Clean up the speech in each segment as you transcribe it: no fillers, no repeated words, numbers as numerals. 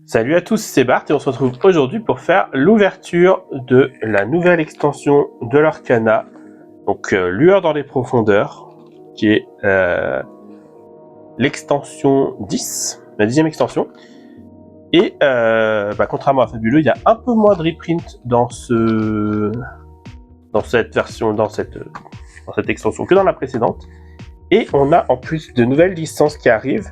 Salut à tous, c'est Bart et on se retrouve aujourd'hui pour faire l'ouverture de la nouvelle extension de l'Arcana, donc Lueur dans les profondeurs, qui est l'extension 10, la 10e extension. Et contrairement à Fabuleux, il y a un peu moins de reprint dans cette version, dans cette extension que dans la précédente. Et on a en plus de nouvelles licences qui arrivent.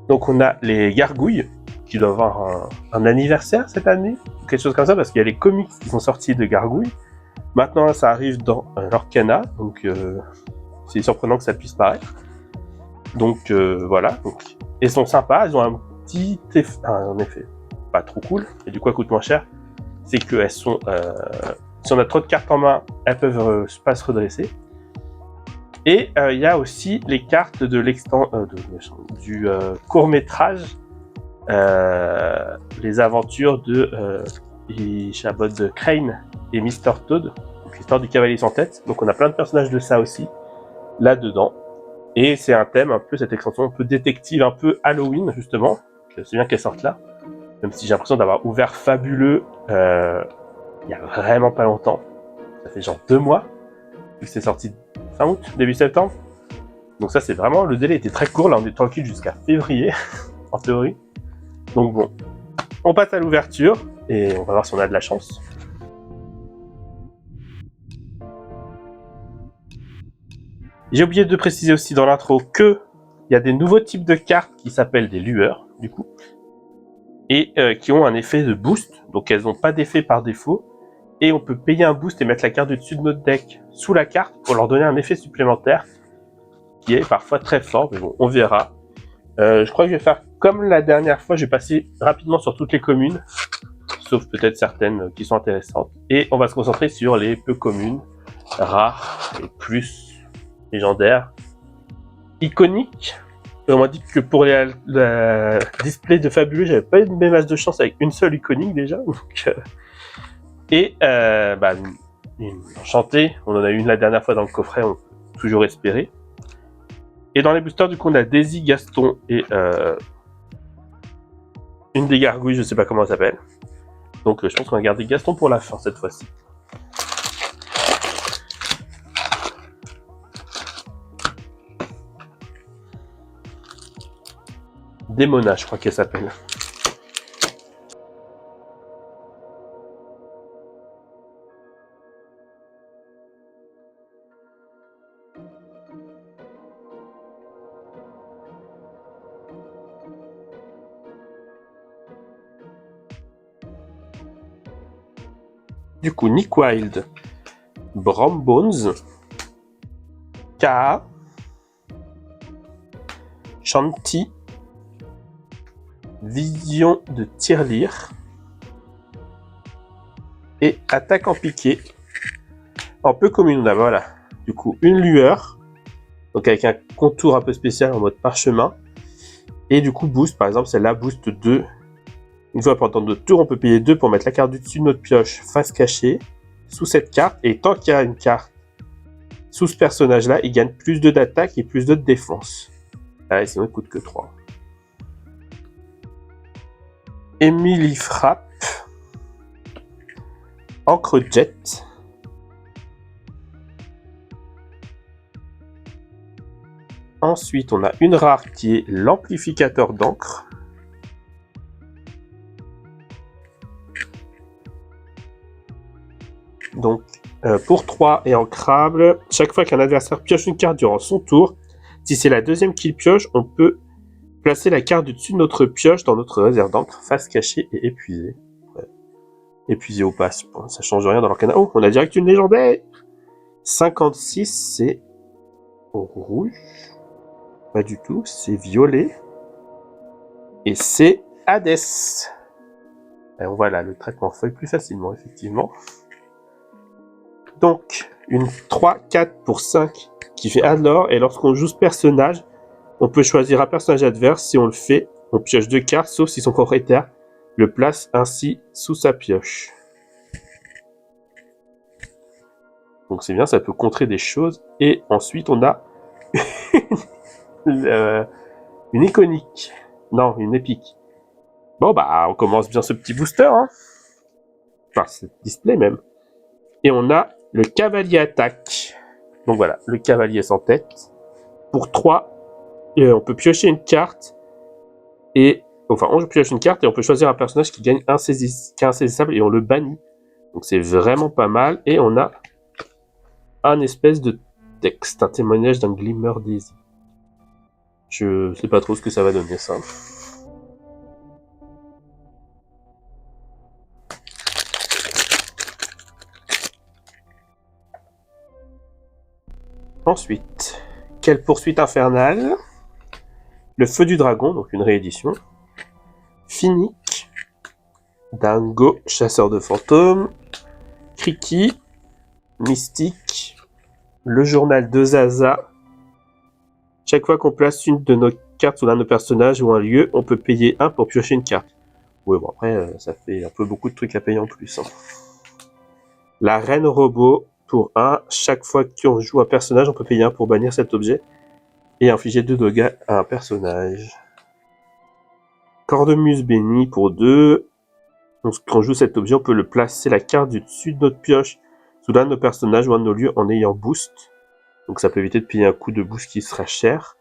Donc on a les gargouilles, qui doivent avoir un anniversaire cette année, quelque chose comme ça, parce qu'il y a les comics qui sont sortis de Gargouille. Maintenant, ça arrive dans l'Arcana, donc c'est surprenant que ça puisse paraître. Donc voilà, elles sont sympas, elles ont un petit effet, en effet, pas trop cool, et du coup elles coûtent moins cher. C'est qu'elles sont, si on a trop de cartes en main, elles peuvent pas se redresser. Et il y a aussi les cartes de du court-métrage, les aventures de Chabot Crane et Mr. Toad, donc l'histoire du cavalier sans tête. Donc on a plein de personnages de ça aussi là-dedans. Et c'est un thème un peu, cette extension un peu détective, un peu Halloween justement. C'est bien qu'elle sorte là. Même si j'ai l'impression d'avoir ouvert Fabuleux il y a vraiment pas longtemps. Ça fait genre 2 mois, vu que c'est sorti fin août, début septembre. Donc ça c'est vraiment, le délai était très court, là on est tranquille jusqu'à février, en théorie. Donc bon, on passe à l'ouverture, et on va voir si on a de la chance. J'ai oublié de préciser aussi dans l'intro que il y a des nouveaux types de cartes qui s'appellent des lueurs, du coup, et qui ont un effet de boost, donc elles n'ont pas d'effet par défaut, et on peut payer un boost et mettre la carte du dessus de notre deck sous la carte pour leur donner un effet supplémentaire, qui est parfois très fort, mais bon, on verra. Je crois que je vais faire comme la dernière fois, je vais passer rapidement sur toutes les communes, sauf peut-être certaines qui sont intéressantes, et on va se concentrer sur les peu communes, rares et plus légendaires, iconiques. On m'a dit que pour le display de Fabuleux, j'avais pas eu de masse de chance avec une seule iconique déjà. Donc, une enchantée, on en a eu une la dernière fois dans le coffret, on peut toujours espérer. Et dans les boosters, du coup, on a Daisy, Gaston et une des gargouilles, je sais pas comment elle s'appelle. Donc je pense qu'on va garder Gaston pour la fin cette fois-ci. Démona, je crois qu'elle s'appelle. Du coup, Nick Wilde, Brombones, Kaa, Shanti, Vision de Tirelire et Attaque en piqué. En peu commune, on a voilà. Du coup, une lueur, donc avec un contour un peu spécial en mode parchemin. Et du coup, boost, par exemple, celle-là boost 2. Une fois pendant notre tour, on peut payer 2 pour mettre la carte du dessus de notre pioche face cachée sous cette carte. Et tant qu'il y a une carte sous ce personnage-là, il gagne plus 2 d'attaque et plus 2 de défense. Ah, sinon, il coûte que 3. Emily Frappe, Encre Jet, ensuite on a une rare qui est l'amplificateur d'encre, donc pour 3 et ancrable, chaque fois qu'un adversaire pioche une carte durant son tour, si c'est la deuxième qu'il pioche, on peut placer la carte du dessus de notre pioche dans notre réserve d'encre, face cachée et épuisée. Ouais. Épuisée ou pas, ça change rien dans l'Arcana. Oh, on a direct une légendaire. 56, c'est rouge. Pas du tout, c'est violet. Et c'est Hades. Et on voit là le traitement feuille plus facilement, effectivement. Donc, une 3-4 pour 5 qui fait Adlor, et lorsqu'on joue ce personnage, on peut choisir un personnage adverse. Si on le fait, on pioche 2 cartes, sauf si son propriétaire le place ainsi sous sa pioche. Donc c'est bien, ça peut contrer des choses. Et ensuite, on a une iconique. Non, une épique. Bon bah, on commence bien ce petit booster, hein. Enfin, ce display même. Et on a le cavalier attaque. Donc voilà, le cavalier sans tête. Pour 3, on peut piocher une carte. Et enfin, on pioche une carte et on peut choisir un personnage qui gagne qui est insaisissable et on le bannit. Donc c'est vraiment pas mal. Et on a un espèce de texte, un témoignage d'un Glimmer Daisy. Je sais pas trop ce que ça va donner, ça. Ensuite, quelle poursuite infernale. Le feu du dragon, donc une réédition. Finnick. Dingo, chasseur de fantômes. Kriki. Mystique. Le journal de Zaza. Chaque fois qu'on place une de nos cartes sur l'un de nos personnages ou un lieu, on peut payer 1 pour piocher une carte. Oui, bon après, ça fait un peu beaucoup de trucs à payer en plus. Hein. La reine robot, pour 1, chaque fois qu'on joue un personnage, on peut payer 1 pour bannir cet objet et infliger 2 dégâts à un personnage. Cornemuse bénie, pour 2. Donc, quand on joue cet objet, on peut le placer la carte du dessus de notre pioche sous l'un de nos personnages ou un de nos lieux en ayant boost. Donc ça peut éviter de payer un coup de boost qui sera cher.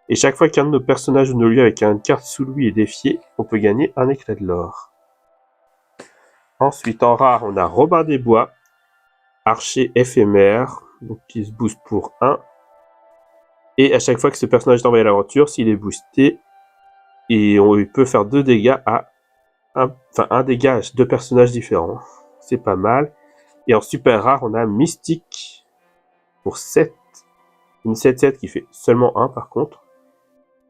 Et chaque fois qu'un de nos personnages ou nos lieux avec une carte sous lui est défié, on peut gagner un éclat de l'or. Ensuite, en rare, on a Robin des Bois, archer éphémère, donc qui se booste pour 1. Et à chaque fois que ce personnage est envoyé à l'aventure, s'il est boosté, il peut faire 2 dégâts à un dégât à 2 personnages différents. C'est pas mal. Et en super rare, on a Mystique pour 7. Une 7-7 qui fait seulement 1 par contre.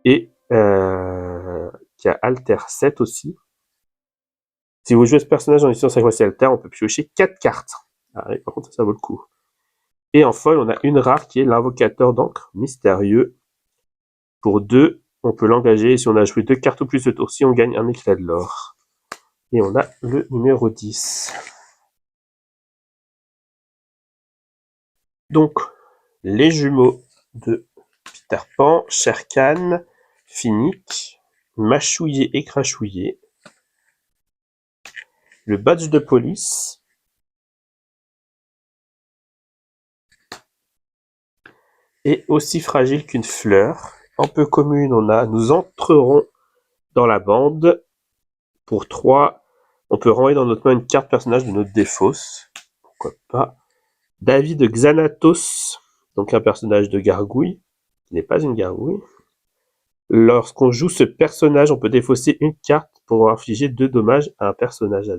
Et qui a Alter 7 aussi. Si vous jouez ce personnage en édition 5 fois Alter, on peut piocher 4 cartes. Ah oui, par contre, ça vaut le coup. Et en foil, on a une rare qui est l'invocateur d'encre mystérieux. Pour 2, on peut l'engager. Et si on a joué 2 cartes ou plus ce tour-ci, on gagne un éclat de l'or. Et on a le numéro 10. Donc, les jumeaux de Peter Pan, Sherkan, Finnick, Mâchouillé et Crachouillé, le badge de police, et aussi fragile qu'une fleur. En peu commune, on a Nous entrerons dans la bande. Pour 3, on peut renvoyer dans notre main une carte personnage de notre défausse. Pourquoi pas. David Xanatos, donc un personnage de gargouille, qui n'est pas une gargouille. Lorsqu'on joue ce personnage, on peut défausser une carte pour infliger 2 dommages à un personnage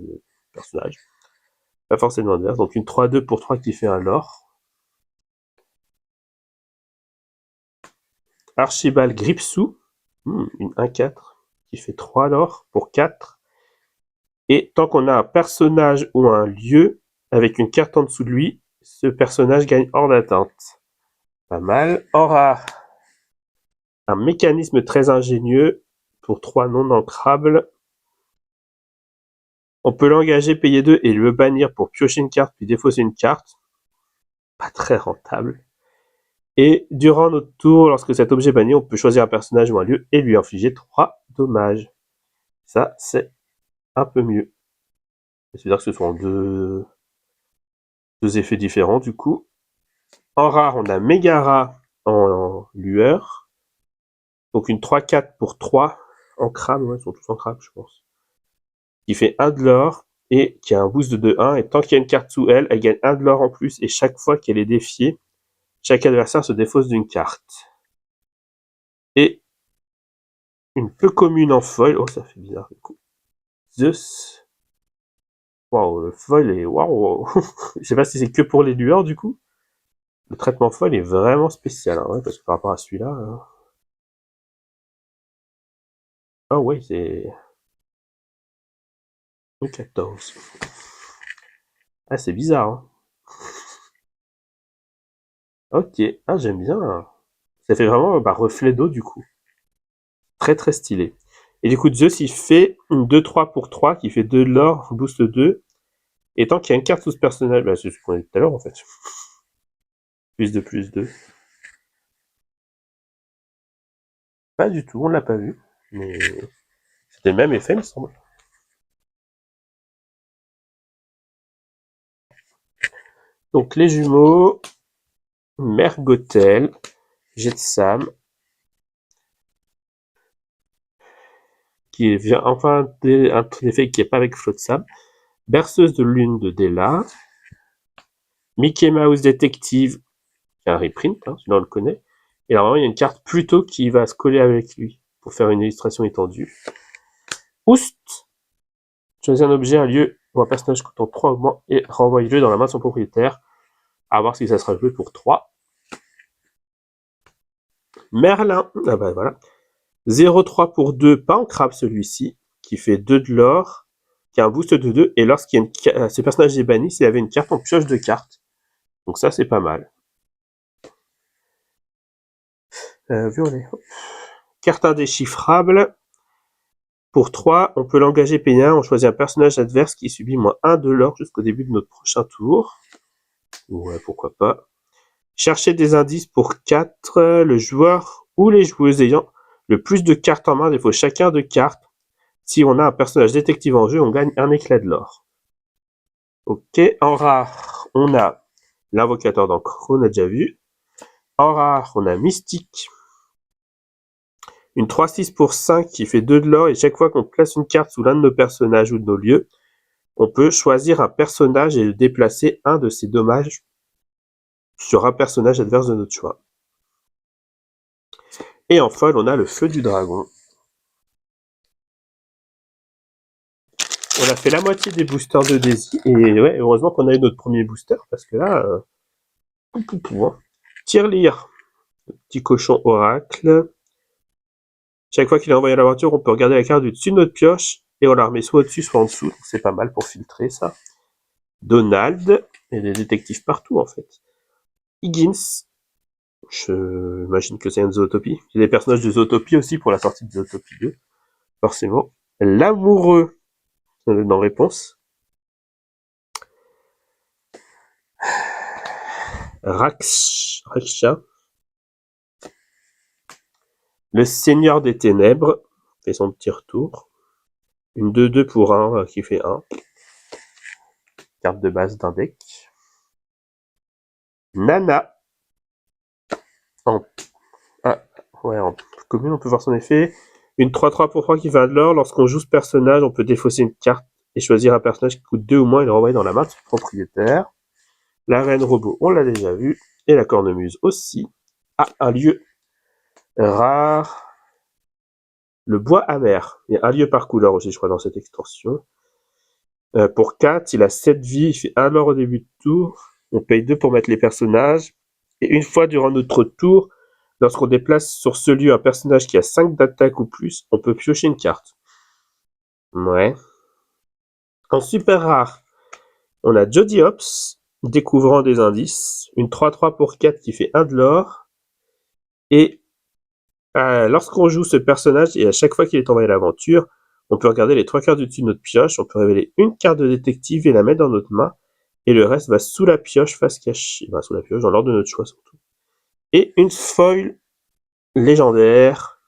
pas forcément adverse. Donc une 3-2 pour 3 qui fait un lore. Archibald Gripsou, une 1-4 qui fait 3 lore pour 4. Et tant qu'on a un personnage ou un lieu avec une carte en dessous de lui, ce personnage gagne hors d'atteinte. Pas mal. Aura un mécanisme très ingénieux pour 3 non ancrables. On peut l'engager, payer 2 et le bannir pour piocher une carte puis défausser une carte. Pas très rentable. Et durant notre tour, lorsque cet objet est banni, on peut choisir un personnage ou un lieu et lui infliger 3 dommages. Ça, c'est un peu mieux. C'est-à-dire que ce sont deux effets différents du coup. En rare, on a Megara en lueur. Donc une 3-4 pour 3 en crabe, ouais, ils sont tous en crabe, je pense. Qui fait 1 de l'or et qui a un boost de 2-1. Et tant qu'il y a une carte sous elle, elle gagne 1 de l'or en plus. Et chaque fois qu'elle est défiée, chaque adversaire se défausse d'une carte. Et une peu commune en foil. Oh, ça fait bizarre du coup. Zeus. Waouh, le foil est. Waouh. Je sais pas si c'est que pour les lueurs du coup. Le traitement foil est vraiment spécial, hein, ouais, parce que par rapport à celui-là. Hein... Ah ouais, c'est. 14. Ah, c'est bizarre, hein. Ok, ah, j'aime bien. Ça fait vraiment reflet d'eau du coup. Très très stylé. Et du coup, Zeus, il fait une 2-3 pour 3 qui fait 2 de l'or, boost 2. Et tant qu'il y a une carte sous ce personnage, bah, c'est ce qu'on a dit tout à l'heure en fait. Plus 2. Pas du tout, on l'a pas vu. Mais C'était le même effet, il me semble. Donc les jumeaux, Mergotel, Jetsam, qui vient enfin un effet qui n'est pas avec Flotsam, Berceuse de lune de Della, Mickey Mouse Detective, qui est un reprint, celui-là on le connaît, et normalement il y a une carte Pluto qui va se coller avec lui pour faire une illustration étendue. Oust, choisis un objet, un lieu ou un personnage coûtant 3 ou moins et renvoyez-le dans la main de son propriétaire. À voir si ça sera joué pour 3. Merlin, ah bah voilà. 0,3 pour 2, pas en crabe celui-ci, qui fait 2 de l'or, qui a un boost de 2, et lorsqu'il y a ce personnage est banni, s'il avait une carte, on pioche 2 cartes. Donc ça, c'est pas mal. Violet. Carte indéchiffrable. Pour 3, on peut l'engager payer 1, on choisit un personnage adverse qui subit moins 1 de l'or jusqu'au début de notre prochain tour. Ouais, pourquoi pas. Chercher des indices pour 4, le joueur ou les joueuses ayant le plus de cartes en main défaut chacun de cartes. Si on a un personnage détective en jeu, on gagne un éclat de l'or. Ok, en rare, on a l'invocateur d'encre, on a déjà vu. En rare, on a Mystique. Une 3-6 pour 5 qui fait 2 de l'or, et chaque fois qu'on place une carte sous l'un de nos personnages ou de nos lieux, on peut choisir un personnage et déplacer un de ses dommages sur un personnage adverse de notre choix. Et en folle, on a le feu du dragon. On a fait la moitié des boosters de Daisy, et ouais, heureusement qu'on a eu notre premier booster, parce que là, Tirelire, petit cochon oracle. Chaque fois qu'il est envoyé à l'aventure, on peut regarder la carte du dessus de notre pioche, et on la remet soit au-dessus, soit en dessous, donc c'est pas mal pour filtrer ça. Donald, et des détectives partout en fait. Higgins, je imagine que c'est une Zootopie. Il y a des personnages de Zootopie aussi pour la sortie de Zootopie 2, forcément. L'amoureux, dans réponse. Raksha, le Seigneur des Ténèbres, fait son petit retour. Une 2-2 pour 1 qui fait 1. Carte de base d'un deck. Nana. En commune, on peut voir son effet. Une 3-3 pour 3 qui fait 1 de l'or. Lorsqu'on joue ce personnage, on peut défausser une carte et choisir un personnage qui coûte 2 ou moins et le renvoyer dans la main de son propriétaire. La reine robot, on l'a déjà vu. Et la cornemuse aussi. Ah, un lieu rare. Le bois amer. Il y a un lieu par couleur aussi, je crois, dans cette extension. Pour 4, il a 7 vies, il fait 1 or au début de tour. On paye 2 pour mettre les personnages. Et une fois durant notre tour, lorsqu'on déplace sur ce lieu un personnage qui a 5 d'attaque ou plus, on peut piocher une carte. Ouais. En super rare, on a Jody Hopps, découvrant des indices. Une 3-3 pour 4 qui fait 1 de l'or. Et lorsqu'on joue ce personnage, et à chaque fois qu'il est envoyé à l'aventure, on peut regarder les 3 cartes du dessus de notre pioche, on peut révéler une carte de détective et la mettre dans notre main, et le reste va sous la pioche face cachée, enfin sous la pioche, dans l'ordre de notre choix surtout. Et une foil légendaire,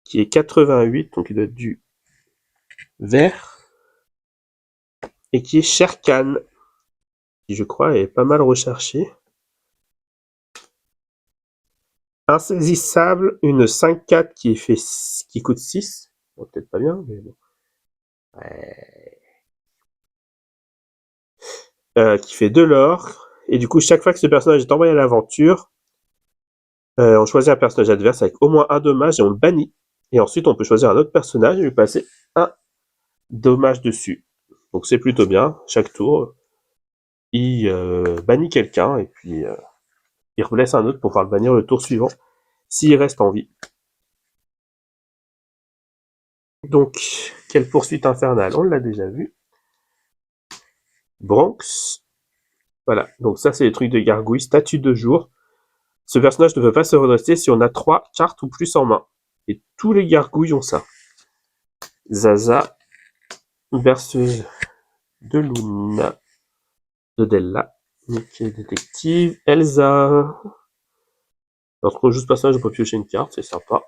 qui est 88, donc il doit être du vert, et qui est Sherkan, qui je crois est pas mal recherché. Insaisissable, une 5-4 qui coûte 6. Bon, peut-être pas bien, mais bon. Qui fait 2 l'or. Et du coup, chaque fois que ce personnage est envoyé à l'aventure, on choisit un personnage adverse avec au moins un dommage et on le bannit. Et ensuite, on peut choisir un autre personnage et lui passer un dommage dessus. Donc c'est plutôt bien. Chaque tour, il bannit quelqu'un et puis il relaisse un autre pour pouvoir le bannir le tour suivant s'il reste en vie. Donc, quelle poursuite infernale, on l'a déjà vu. Bronx. Voilà, donc ça c'est les trucs de gargouille. Statut de jour. Ce personnage ne peut pas se redresser si on a 3 cartes ou plus en main. Et tous les gargouilles ont ça. Zaza. Berceuse de Luna. De Della. Mickey Détective. Elsa. Lorsqu'on joue ce personnage, on peut piocher une carte, c'est sympa.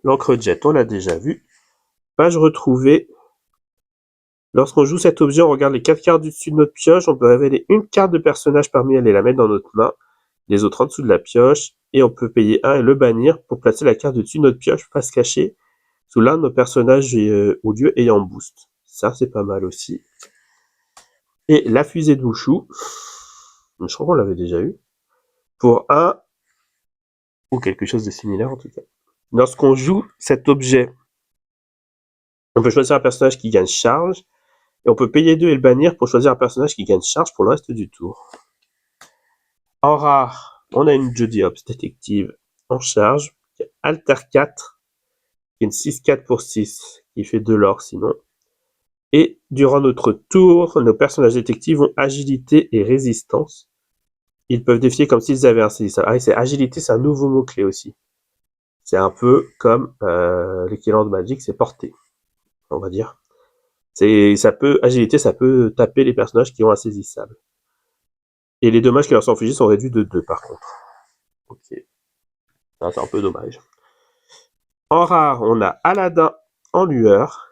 L'encre jet, on l'a déjà vu. Page retrouvée. Lorsqu'on joue cet objet, on regarde les 4 cartes du dessus de notre pioche. On peut révéler une carte de personnage parmi elles et la mettre dans notre main. Les autres en dessous de la pioche. Et on peut payer 1 et le bannir pour placer la carte du dessus de notre pioche face cachée sous l'un de nos personnages ou lieux ayant boost. Ça, c'est pas mal aussi. Et la fusée de Mushu. Je crois qu'on l'avait déjà eu. Pour 1 ou quelque chose de similaire en tout cas. Lorsqu'on joue cet objet, on peut choisir un personnage qui gagne charge. Et on peut payer 2 et le bannir pour choisir un personnage qui gagne charge pour le reste du tour. En rare, on a une Jody Hopps détective en charge, qui a Alter 4, qui est une 6-4 pour 6, qui fait 2 l'or sinon. Et durant notre tour, nos personnages détectives ont agilité et résistance. Ils peuvent défier comme s'ils avaient un saisissable. Ah, c'est agilité, c'est un nouveau mot-clé aussi. C'est un peu comme l'équivalent de Magic, c'est portée, on va dire. Agilité, ça peut taper les personnages qui ont un saisissable. Et les dommages qui leur sont infligés sont réduits de 2 par contre. Ok. Ça, c'est un peu dommage. En rare, on a Aladdin en lueur.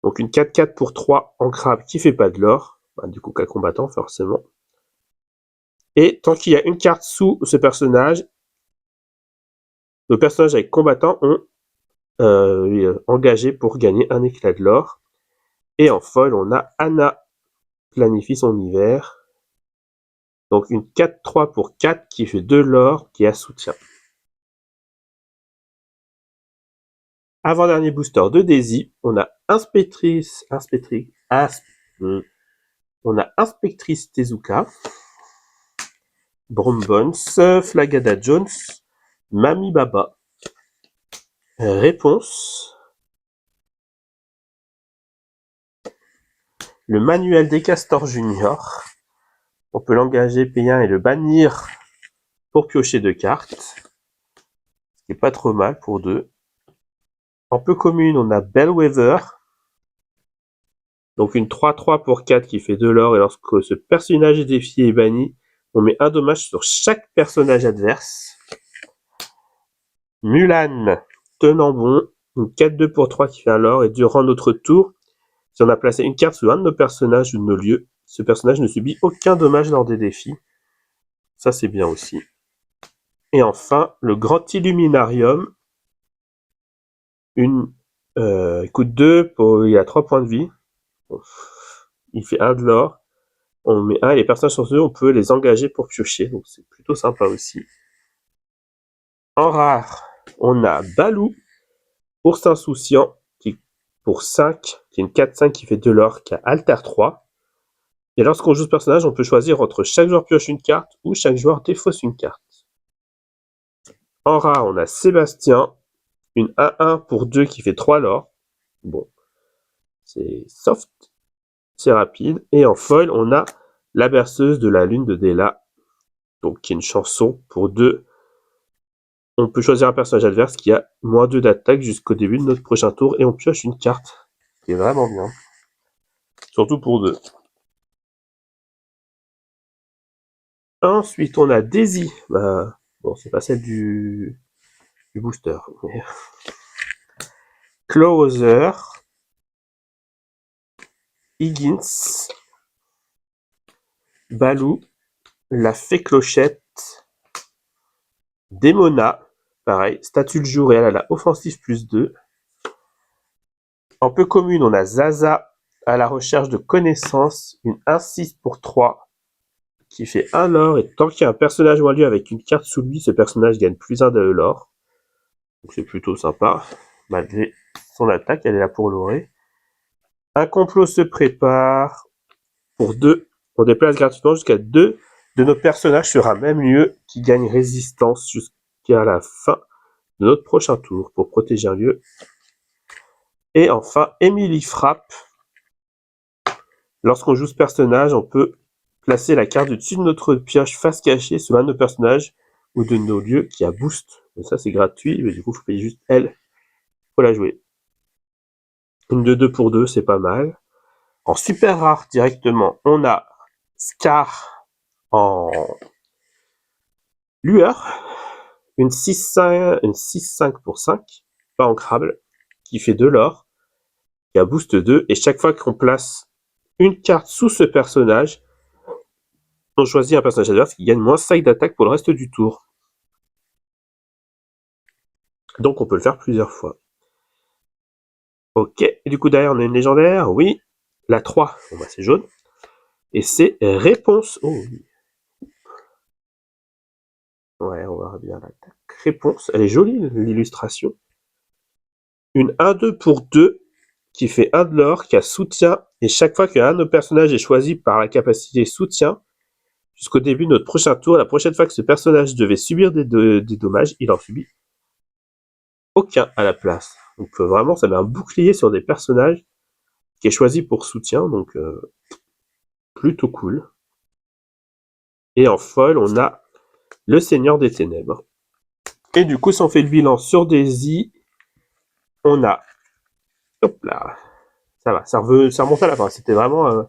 Donc une 4-4 pour 3 en crabe qui fait pas de l'or. Bah, du coup, cas combattant, forcément. Et tant qu'il y a une carte sous ce personnage, nos personnages avec combattant ont engagé pour gagner un éclat de l'or. Et en foil, on a Anna planifie son hiver. Donc une 4-3 pour 4 qui fait 2 l'or qui a soutien. Avant-dernier booster de Daisy, on a Inspectrice Tezuka, Brombones, Flagada Jones, Mami Baba. Réponse. Le manuel des Castors Junior. On peut l'engager, payer 1 et le bannir pour piocher 2 cartes. Ce qui est pas trop mal pour 2. En peu commune, on a Bellwether. Donc une 3-3 pour 4 qui fait 2 l'or. Et lorsque ce personnage est défié et banni, on met un dommage sur chaque personnage adverse. Mulan, tenant bon. Une 4-2 pour 3 qui fait 1 l'or. Et durant notre tour, si on a placé une carte sous un de nos personnages ou de nos lieux, ce personnage ne subit aucun dommage lors des défis. Ça, c'est bien aussi. Et enfin, le Grand Illuminarium. Il coûte 2, il a 3 points de vie. Il fait 1 de l'or. On met 1 et les personnages sur eux, on peut les engager pour piocher. Donc c'est plutôt sympa aussi. En rare, on a Balou, Ours Insouciant, qui pour 5, qui est une 4-5 qui fait 2 l'or, qui a Alter 3. Et lorsqu'on joue ce personnage, on peut choisir entre chaque joueur pioche une carte ou chaque joueur défausse une carte. En rare, on a Sébastien, une 1-1 pour 2 qui fait 3 l'or. Bon, c'est soft, c'est rapide. Et en foil, on a La berceuse de la lune de Della, donc qui est une chanson pour 2. On peut choisir un personnage adverse qui a moins 2 d'attaque jusqu'au début de notre prochain tour et on pioche une carte. Ce qui est vraiment bien. Surtout pour 2. Ensuite, on a Daisy. Bon, c'est pas celle du booster. Mais... Closer. Higgins. Balou. La Fée Clochette. Démona. Pareil, statut de jour et elle a la offensive plus 2. En peu commune, on a Zaza à la recherche de connaissances. Une 1-6 pour 3. Qui fait 1 l'or, et tant qu'il y a un personnage ou un lieu avec une carte sous lui, ce personnage gagne plus 1 de l'or. Donc c'est plutôt sympa, malgré son attaque, elle est là pour l'aurer. Un complot se prépare pour 2. On déplace gratuitement jusqu'à 2 de nos personnages sur un même lieu qui gagne résistance jusqu'à la fin de notre prochain tour pour protéger un lieu. Et enfin, Emily frappe. Lorsqu'on joue ce personnage, on peut placer la carte du dessus de notre pioche face cachée sur un de nos personnages ou de nos lieux qui a boost. Donc ça c'est gratuit, mais du coup il faut payer juste elle pour la jouer. Une de 2 pour 2, c'est pas mal. En super rare directement, on a Scar en lueur. une 6-5 pour 5, pas ancrable, qui fait de l'or, qui a boost 2, et chaque fois qu'on place une carte sous ce personnage, on choisit un personnage adverse qui gagne moins 5 d'attaque pour le reste du tour. Donc on peut le faire plusieurs fois. Ok, et du coup derrière on a une légendaire, oui. La 3, bon bah c'est jaune. Et c'est réponse. Oh oui. Ouais, on verra bien l'attaque. Réponse, elle est jolie l'illustration. Une 1-2 pour 2 qui fait 1 de l'or, qui a soutien, et chaque fois qu'un de nos personnages est choisi par la capacité soutien, jusqu'au début de notre prochain tour, la prochaine fois que ce personnage devait subir des dommages, il en subit aucun à la place. Donc vraiment, ça met un bouclier sur des personnages qui est choisi pour soutien, donc plutôt cool. Et en foil, on a le Seigneur des Ténèbres. Et du coup, si on fait le bilan sur Daisy, on a... Hop là, ça va, ça remonte à la fin. C'était vraiment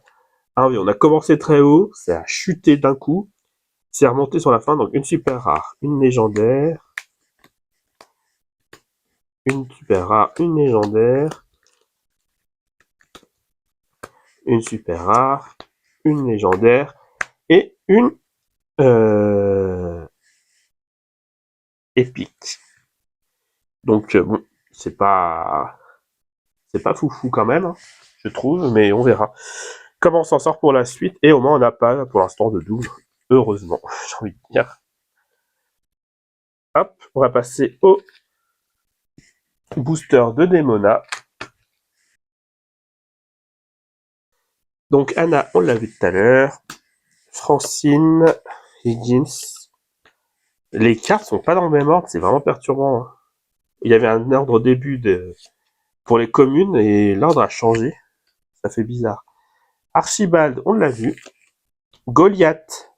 on a commencé très haut, ça a chuté d'un coup, c'est remonté sur la fin, donc une super rare, une légendaire, une super rare, une légendaire, une super rare, une légendaire, et une épique. Donc bon, c'est pas foufou quand même, hein, je trouve, mais on verra comment on s'en sort pour la suite, et au moins on n'a pas pour l'instant de double, heureusement, j'ai envie de dire. Hop, on va passer au booster de Demona. Donc Anna, on l'a vu tout à l'heure. Francine, Higgins. Les cartes sont pas dans le même ordre, c'est vraiment perturbant, hein. Il y avait un ordre au début pour les communes et l'ordre a changé. Ça fait bizarre. Archibald, on l'a vu. Goliath.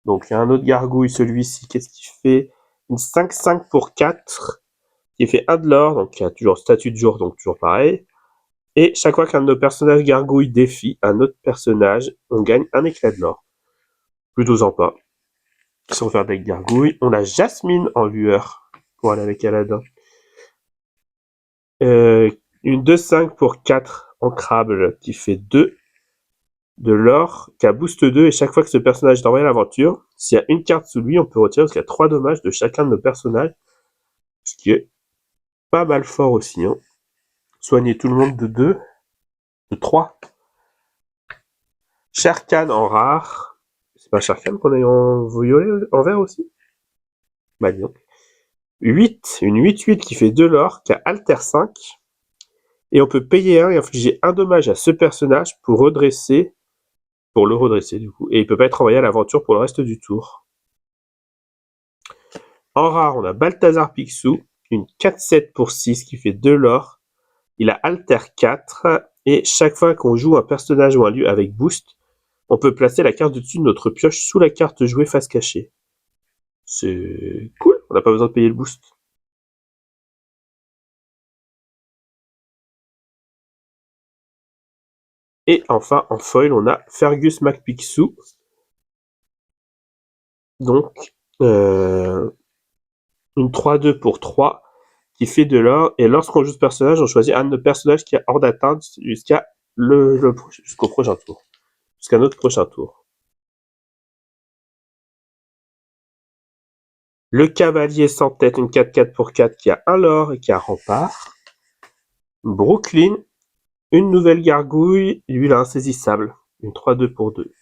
Donc il y a un autre gargouille, celui-ci. Qu'est-ce qu'il fait? Une 5-5 pour 4 qui fait 1 de l'or, donc qui a toujours statut de jour, donc toujours pareil. Et chaque fois qu'un de nos personnages gargouilles défie un autre personnage, on gagne un éclat de l'or. Plutôt sympa. Si on fait avec gargouille, on a Jasmine en lueur pour aller avec Aladdin. Une 2-5 pour 4 ancrable qui fait 2 de l'or, qui a boost 2, et chaque fois que ce personnage est envoyé à l'aventure, s'il y a une carte sous lui, on peut retirer jusqu'à 3 dommages de chacun de nos personnages, ce qui est pas mal fort aussi, hein. Soigner tout le monde de 2, de 3. Sherkan en rare. C'est pas Sherkan qu'on a en violet, en vert aussi? Bah dis donc. 8, une 8-8 qui fait 2 l'or, qui a alter 5. Et on peut payer 1 et infliger un dommage à ce personnage pour le redresser du coup. Et il peut pas être envoyé à l'aventure pour le reste du tour. En rare, on a Balthazar Picsou, une 4-7 pour 6 qui fait 2 l'or. Il a alter 4 et chaque fois qu'on joue un personnage ou un lieu avec boost, on peut placer la carte au-dessus de notre pioche sous la carte jouée face cachée. C'est cool, on n'a pas besoin de payer le boost. Et enfin, en foil, on a Fergus McPicsou. Donc, une 3-2 pour 3 qui fait de l'or. Et lorsqu'on joue ce personnage, on choisit un de nos personnages qui est hors d'atteinte jusqu'au prochain tour. Jusqu'à notre prochain tour. Le cavalier sans tête, une 4-4 pour 4 qui a un lore et qui a rempart. Brooklyn, une nouvelle gargouille, lui il a insaisissable. Une 3-2 pour 2.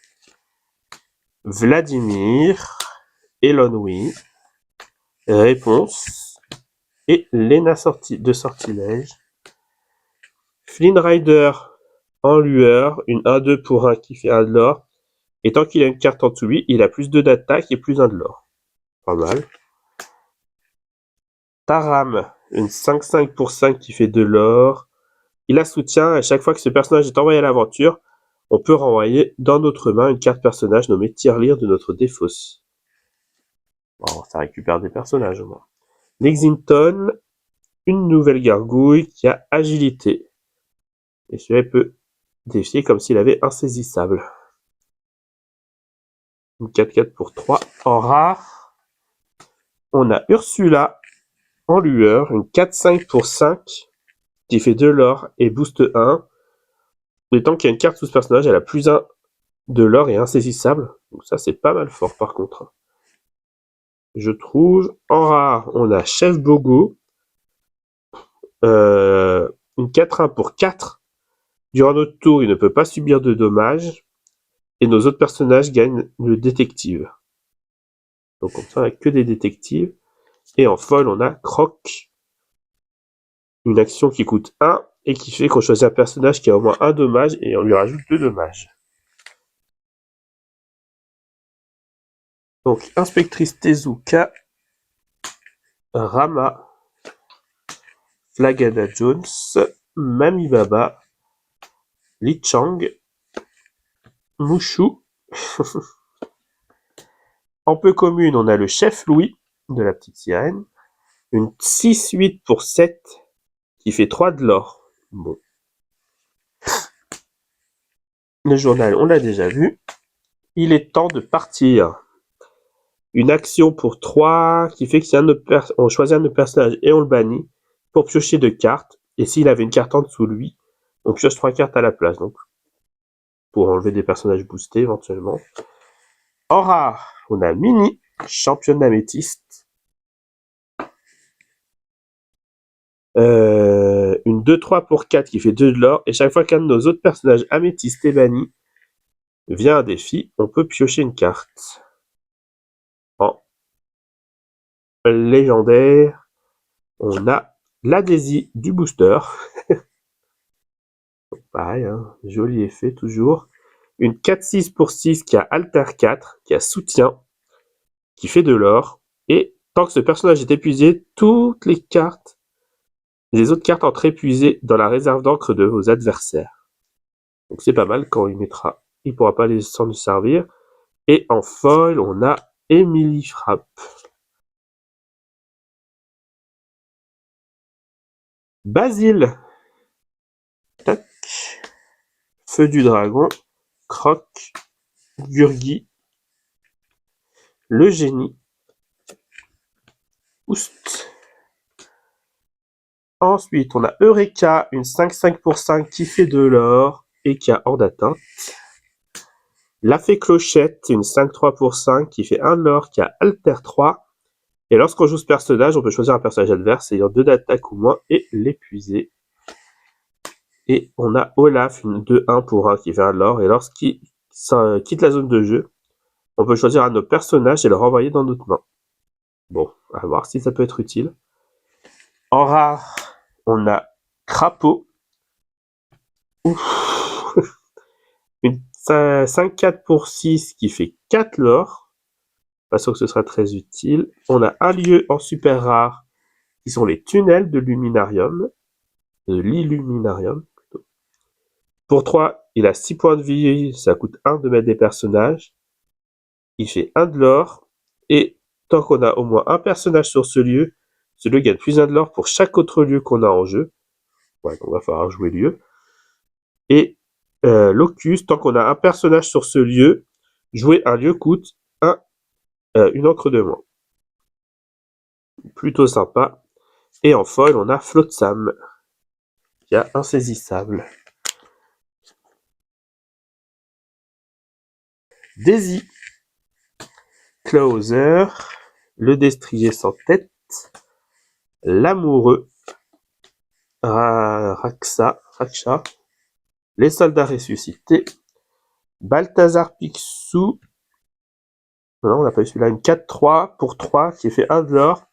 Vladimir, Elonwy, Réponse, et Lena de Sortilège. Flynn Rider en lueur, une 1-2 pour 1 qui fait 1 de l'or. Et tant qu'il a une carte en dessous lui, il a plus 2 d'attaque et plus 1 de l'or. Pas mal. Taram, une 5-5 pour 5 qui fait 2 l'or. Il a soutien, et chaque fois que ce personnage est envoyé à l'aventure, on peut renvoyer dans notre main une carte personnage nommée Tirelire de notre défausse. Bon, ça récupère des personnages au moins. Lexington, une nouvelle gargouille qui a agilité. Et celui-là peut défier comme s'il avait insaisissable. Une 4-4 pour 3 en rare. On a Ursula en lueur, une 4-5 pour 5 qui fait 2 l'or et boost 1. Et tant qu'il y a une carte sous ce personnage, elle a plus 1 de l'or et insaisissable. Donc ça, c'est pas mal fort par contre. Je trouve. En rare, on a Chef Bogo. Une 4-1 pour 4. Durant notre tour, il ne peut pas subir de dommages. Et nos autres personnages gagnent le détective. Donc comme ça, on n'a que des détectives. Et en folle, on a Croc. Une action qui coûte 1 et qui fait qu'on choisit un personnage qui a au moins 1 dommage et on lui rajoute 2 dommages. Donc, Inspectrice Tezuka, Rama, Flagada Jones, Mami Baba, Li Chang, Mushu. En peu commune, on a le Chef Louis de la petite sirène. Une 6-8 pour 7 qui fait 3 de l'or. Bon. Le journal, on l'a déjà vu. Il est temps de partir. Une action pour 3 qui fait que on choisit un de nos personnages et on le bannit pour piocher 2 cartes. Et s'il avait une carte en dessous de lui, on pioche 3 cartes à la place. Donc, pour enlever des personnages boostés éventuellement. En rare, on a Mini, championne d'améthyste. Une 2-3 pour 4 qui fait 2 de l'or. Et chaque fois qu'un de nos autres personnages améthystes est banni, via un défi, on peut piocher une carte. En légendaire, on a la Daisy du booster. Pareil, hein, joli effet toujours. Une 4-6 pour 6 qui a Alter 4, qui a soutien, qui fait de l'or. Et tant que ce personnage est épuisé, toutes les autres cartes entrent épuisées dans la réserve d'encre de vos adversaires. Donc c'est pas mal quand il mettra. Il pourra pas s'en servir. Et en foil, on a Emily Frappe. Basile. Tac. Feu du dragon. Croc. Gurgi. Le génie. Oust. Ensuite, on a Eureka, une 5-5 pour 5 qui fait de l'or et qui a hors d'atteinte. La fée Clochette, une 5-3 pour 5 qui fait 1 de l'or, qui a Alter 3. Et lorsqu'on joue ce personnage, on peut choisir un personnage adverse ayant 2 d'attaque ou moins et l'épuiser. Et on a Olaf, une 2-1 pour 1 qui fait 1 de l'or. Et lorsqu'il quitte la zone de jeu, on peut choisir un de nos personnages et le renvoyer dans notre main. Bon, à voir si ça peut être utile. En rare, on a Crapaud. Ouf. Une 5-4 pour 6 qui fait 4 l'or. Pas sûr que ce sera très utile. On a un lieu en super rare qui sont les tunnels de l'Illuminarium. De l'Illuminarium plutôt. Pour 3, il a 6 points de vie. Ça coûte 1 de mettre des personnages. Il fait 1 de l'or. Et tant qu'on a au moins un personnage sur ce lieu gagne plus 1 de l'or pour chaque autre lieu qu'on a en jeu. Ouais, donc il va falloir jouer lieu. Et Locus, tant qu'on a un personnage sur ce lieu, jouer un lieu coûte une encre de moins. Plutôt sympa. Et en foil, on a Flotsam, qui a insaisissable. Daisy, Closer, le destrier sans tête, l'amoureux, Raksha, les soldats ressuscités, Balthazar Picsou, non, on n'a pas eu celui-là, une 4-3 pour 3 qui fait 1 de l'or.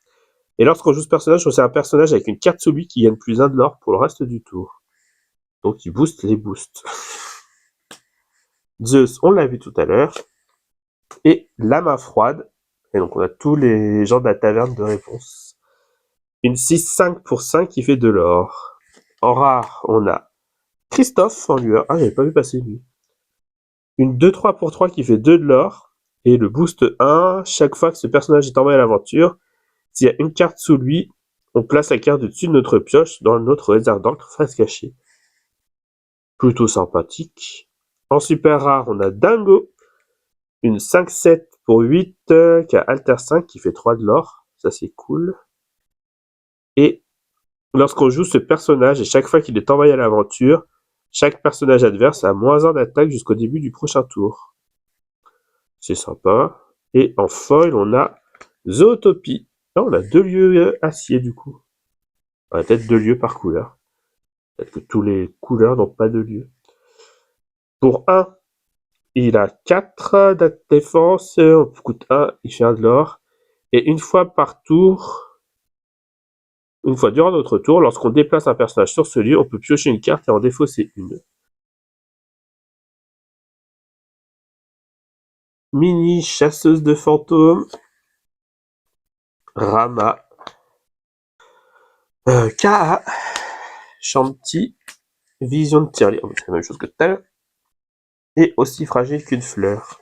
Et lorsqu'on joue ce personnage, c'est un personnage avec une carte sous lui qui gagne plus 1 de l'or pour le reste du tour. Donc il booste les boosts. Zeus, on l'a vu tout à l'heure. Et la main froide. Et donc on a tous les gens de la taverne de réponse. Une 6-5 pour 5 qui fait de l'or. En rare, on a Christophe en lueur. Ah, j'avais pas vu passer lui. Une 2-3 pour 3 qui fait 2 de l'or. Et le boost 1, chaque fois que ce personnage est envoyé à l'aventure, s'il y a une carte sous lui, on place la carte au-dessus de notre pioche dans notre réserve d'encre face cachée. Plutôt sympathique. En super rare, on a Dingo. Une 5-7 pour 8 qui a Alter 5 qui fait 3 de l'or. ça c'est cool. Et lorsqu'on joue ce personnage, et chaque fois qu'il est envoyé à l'aventure, chaque personnage adverse a -1 d'attaque jusqu'au début du prochain tour. C'est sympa. Et en foil, on a Zootopie. Là, on a 2 lieux acier du coup. On a peut-être 2 lieux par couleur. Peut-être que tous les couleurs n'ont pas de lieu. Pour 1, il a 4 de défense, on coûte 1, il fait 1 de l'or. Et une fois par tour, une fois durant notre tour, lorsqu'on déplace un personnage sur ce lieu, on peut piocher une carte et en défausser une. Mini chasseuse de fantômes. Rama. Kaa. Shanti. Vision de tirelire. C'est la même chose que tout à l'heure. Et aussi fragile qu'une fleur.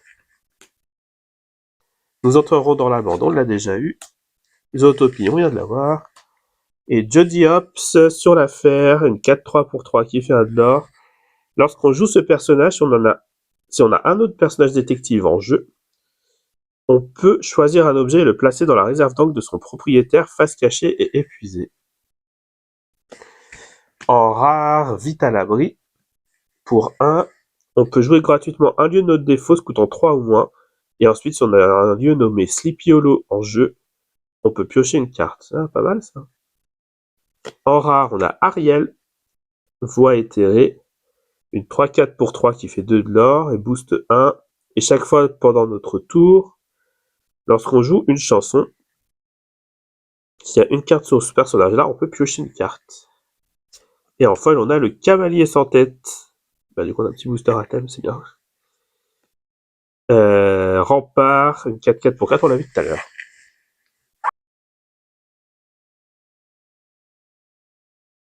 Nous entrerons dans la bande, on l'a déjà eu. Zootopie, on vient de l'avoir. Et Jody Hops sur l'affaire, une 4-3 pour 3 qui fait 1 de l'or. Lorsqu'on joue ce personnage, si on a un autre personnage détective en jeu, on peut choisir un objet et le placer dans la réserve d'encre de son propriétaire, face cachée et épuisée. En rare, vite à l'abri, pour 1, on peut jouer gratuitement un lieu de notre défausse coûtant 3 ou moins, et ensuite si on a un lieu nommé Sleepy Hollow en jeu, on peut piocher une carte. Ah, pas mal ça. En rare, on a Ariel, voix éthérée, une 3-4 pour 3 qui fait 2 de l'or et booste 1. Et chaque fois pendant notre tour, lorsqu'on joue une chanson, s'il y a une carte sur ce personnage-là, on peut piocher une carte. Et en foil, on a le cavalier sans tête. Bah, du coup, on a un petit booster à thème, c'est bien. Rempart, une 4-4 pour 4, on l'a vu tout à l'heure.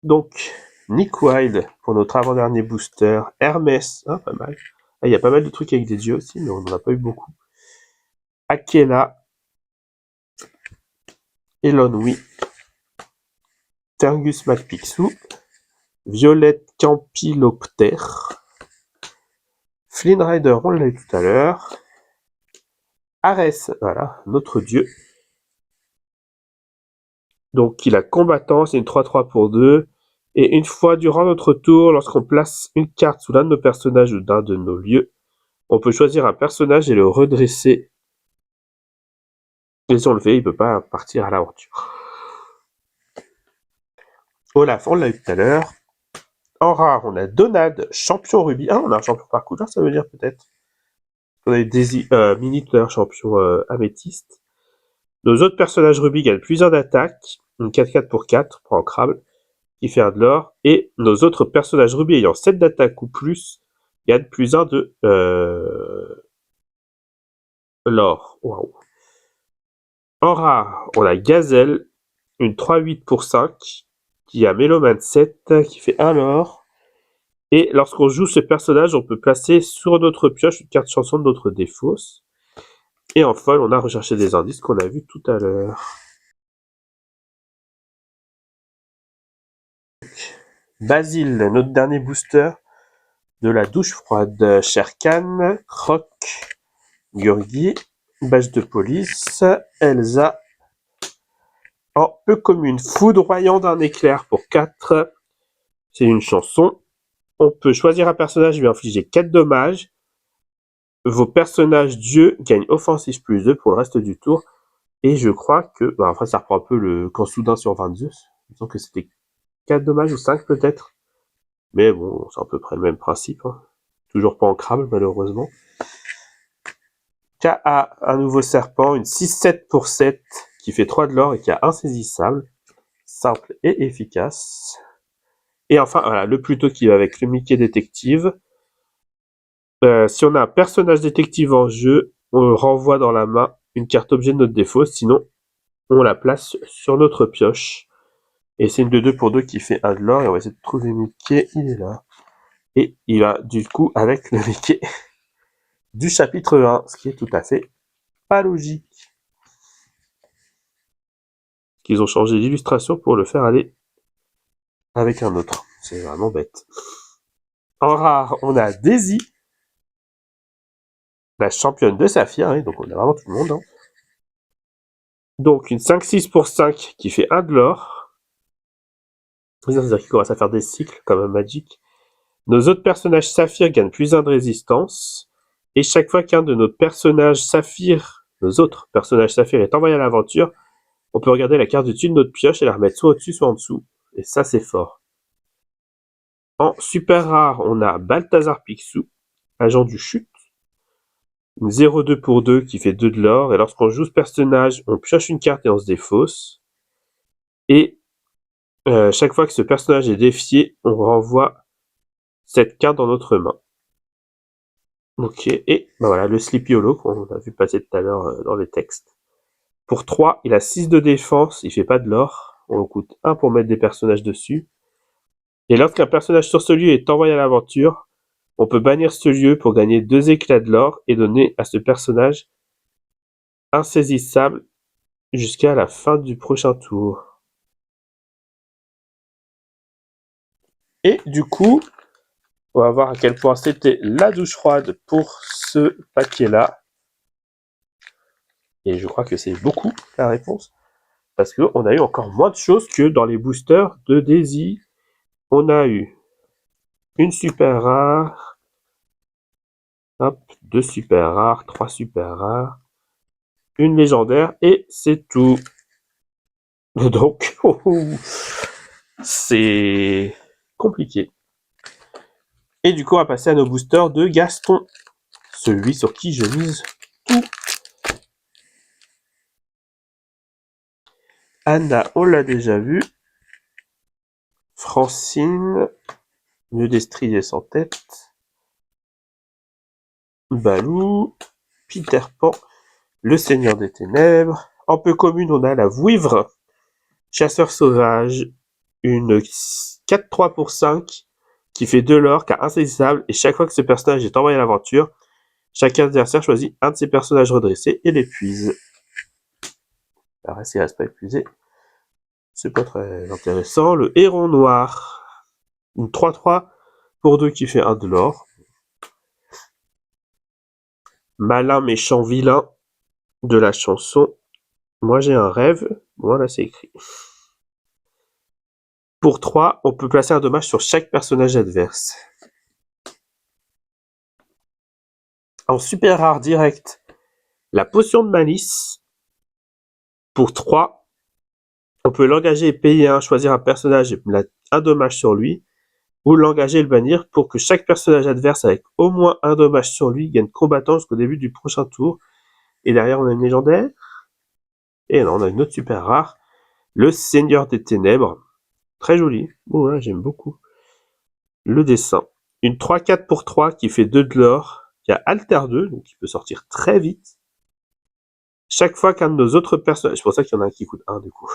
Donc, Nick Wilde pour notre avant-dernier booster. Hermès, pas mal. Il y a pas mal de trucs avec des dieux aussi, mais on n'en a pas eu beaucoup. Akela. Elonwi. Tergus McPixou. Violette Campyloptère. Flynn Rider, on l'a eu tout à l'heure. Arès, voilà, notre dieu. Donc il a combattant, c'est une 3-3 pour 2. Et une fois durant notre tour, lorsqu'on place une carte sous l'un de nos personnages ou d'un de nos lieux, on peut choisir un personnage et le redresser. Et si on le fait, il ne peut pas partir à l'aventure. Olaf, on l'a eu tout à l'heure. En rare, on a Donald, champion rubis. On a un champion par couleur, ça veut dire peut-être. On a eu Daisy, Mini tout à l'heure, champion améthyste. Nos autres personnages rubis gagnent plusieurs d'attaque, une 4-4 pour 4, pour un crabe, qui fait 1 de l'or, et nos autres personnages rubis ayant 7 d'attaque ou plus gagnent +1 de l'or. Waouh. En rare, on a Gazelle, une 3-8 pour 5, qui a Méloman 7, qui fait 1 l'or. Et lorsqu'on joue ce personnage, on peut placer sur notre pioche une carte chanson de notre défausse. Et en foil, on a recherché des indices qu'on a vus tout à l'heure. Basile, notre dernier booster de la douche froide. Sherkan, Croc, Gurgi, Badge de police, Elsa, en peu commune, foudroyant d'un éclair pour 4. C'est une chanson. On peut choisir un personnage et lui infliger 4 dommages. Vos personnages dieux gagnent offensif +2 pour le reste du tour. Et je crois que, après ça reprend un peu le quand soudain sur 22. Disons que c'était 4 dommages ou 5 peut-être. Mais bon, c'est à peu près le même principe. Toujours pas en crabe malheureusement. Ka, un nouveau serpent, une 6-7 pour 7 qui fait 3 de l'or et qui a insaisissable. Simple et efficace. Et enfin, voilà, le plus tôt qui va avec le Mickey détective. Si on a un personnage détective en jeu, on le renvoie dans la main une carte objet de notre défaut, sinon on la place sur notre pioche. Et c'est une de 2 pour 2 qui fait 1 de l'or, et on va essayer de trouver Mickey, il est là. Et il va du coup avec le Mickey du chapitre 1, ce qui est tout à fait pas logique. Qu'ils ont changé l'illustration pour le faire aller avec un autre. C'est vraiment bête. En rare, on a Daisy, la championne de Saphir, donc on a vraiment tout le monde. Donc une 5-6 pour 5 qui fait 1 de l'or. C'est-à-dire qu'il commence à faire des cycles comme un Magic. Nos autres personnages saphirs gagnent plus 1 de résistance. Et chaque fois qu'un de nos autres personnages saphirs est envoyé à l'aventure, on peut regarder la carte du dessus de notre pioche et la remettre soit au-dessus, soit en dessous. Et ça, c'est fort. En super rare, on a Balthazar Picsou, agent du chute. Une 0-2 pour 2 qui fait 2 de l'or. Et lorsqu'on joue ce personnage, on pioche une carte et on se défausse. Et chaque fois que ce personnage est défié, on renvoie cette carte dans notre main. Ok, et ben voilà, le Sleepy Hollow qu'on a vu passer tout à l'heure dans les textes. Pour 3, il a 6 de défense, il fait pas de l'or. On coûte 1 pour mettre des personnages dessus. Et lorsqu'un personnage sur ce lieu est envoyé à l'aventure, on peut bannir ce lieu pour gagner 2 éclats de l'or et donner à ce personnage insaisissable jusqu'à la fin du prochain tour. Et du coup, on va voir à quel point c'était la douche froide pour ce paquet-là. Et je crois que c'est beaucoup la réponse. Parce qu'on a eu encore moins de choses que dans les boosters de Daisy. On a eu une super rare, hop, 2 super rares, 3 super rares, une légendaire, et c'est tout. Donc, c'est compliqué. Et du coup, on va passer à nos boosters de Gaston. Celui sur qui je mise tout. Anna, on l'a déjà vu. Francine, mieux destrier sans tête. Balou, Peter Pan, le Seigneur des Ténèbres. En peu commune, on a la Vouivre, Chasseur Sauvage, une 4-3 pour 5 qui fait 2 l'or, car insaisissable, et chaque fois que ce personnage est envoyé à l'aventure, chaque adversaire choisit un de ses personnages redressés et l'épuise. Alors, s'il reste pas épuisé, c'est pas très intéressant. Le Héron Noir, une 3-3 pour 2 qui fait 1 de l'or. Malin, méchant, vilain de la chanson. Moi j'ai un rêve. Voilà, c'est écrit. Pour 3, on peut placer un dommage sur chaque personnage adverse. En super rare direct, la potion de malice. Pour 3, on peut l'engager et payer 1, choisir un personnage et mettre un dommage sur lui, ou l'engager et le bannir pour que chaque personnage adverse avec au moins un dommage sur lui gagne combattant jusqu'au début du prochain tour. Et derrière, on a une légendaire. Et non, on a une autre super rare. Le Seigneur des Ténèbres. Très joli. Oh, ouais, j'aime beaucoup. Le dessin. Une 3-4 pour 3 qui fait 2 de l'or. Qui a Alter 2, donc qui peut sortir très vite. Chaque fois qu'un de nos autres personnages... C'est pour ça qu'il y en a un qui coûte 1 du coup.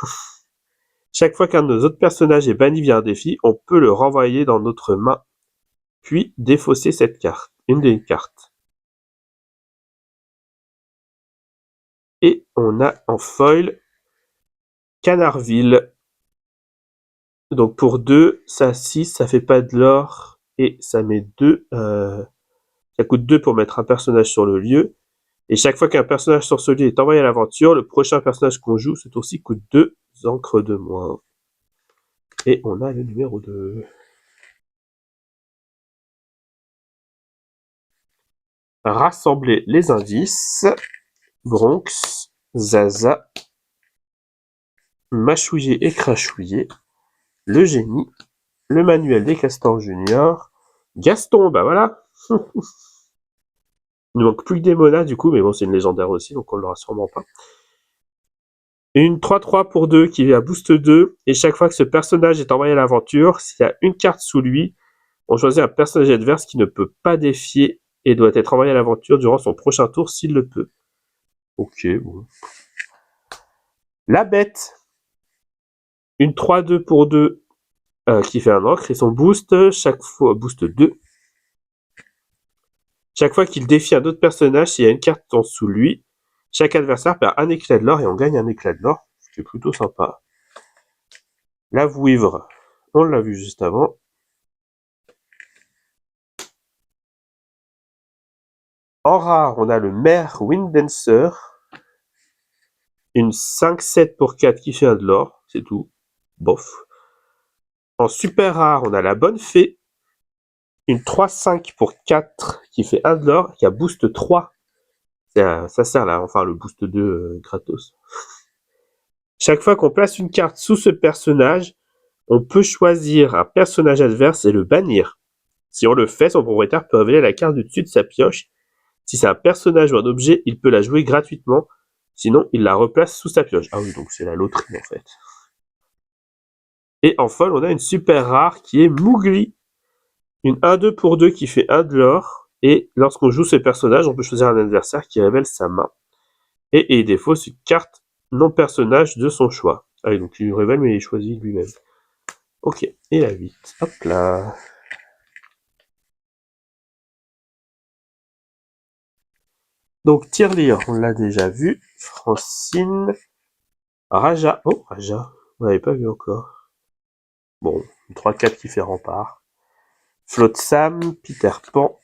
Chaque fois qu'un de nos autres personnages est banni via un défi, on peut le renvoyer dans notre main. Puis défausser cette carte. Une des cartes. Et on a en foil Canardville. Donc pour 2, ça 6, ça fait pas de l'or. Et ça met 2. Ça coûte 2 pour mettre un personnage sur le lieu. Et chaque fois qu'un personnage sur ce lieu est envoyé à l'aventure, le prochain personnage qu'on joue, ce tour-ci, coûte 2 encres de moins. Et on a le numéro 2. Rassembler les indices. Bronx, Zaza, Mâchouiller et Crachouiller, le génie, le manuel des castors juniors, Gaston, bah voilà. Il ne manque plus que des monas du coup, mais bon, c'est une légendaire aussi, donc on l'aura sûrement pas. Une 3-3 pour 2 qui a boost 2, et chaque fois que ce personnage est envoyé à l'aventure, s'il y a une carte sous lui, on choisit un personnage adverse qui ne peut pas défier et doit être envoyé à l'aventure durant son prochain tour s'il le peut. Ok, bon. La bête. Une 3-2 pour 2 qui fait un encre, et son boost, chaque fois, boost 2. Chaque fois qu'il défie un autre personnage, s'il y a une carte en dessous de lui, chaque adversaire perd un éclat de l'or et on gagne un éclat de l'or, ce qui est plutôt sympa. La Vouivre, on l'a vu juste avant. En rare, on a le Maire Windancer. Une 5-7 pour 4 qui fait 1 de l'or, c'est tout. Bof. En super rare, on a la bonne fée. Une 3-5 pour 4 qui fait 1 de l'or, qui a boost 3. Ça sert là, enfin le boost 2 gratos. Chaque fois qu'on place une carte sous ce personnage, on peut choisir un personnage adverse et le bannir. Si on le fait, son propriétaire peut révéler la carte du dessus de sa pioche. Si c'est un personnage ou un objet, il peut la jouer gratuitement. Sinon, il la replace sous sa pioche. Ah oui, donc c'est la loterie en fait. Et en folle, on a une super rare qui est Mowgli. Une 1-2 pour 2 qui fait 1 de l'or. Et lorsqu'on joue ce personnage, on peut choisir un adversaire qui révèle sa main. Et il défausse une carte non personnage de son choix. Ah oui, donc il révèle mais il choisit lui-même. Ok, et la 8. Hop là. Donc tirelire, on l'a déjà vu. Francine. Raja. Oh, Raja. On l'avait pas vu encore. Bon, une 3-4 qui fait rempart. Flotsam, Peter Pan,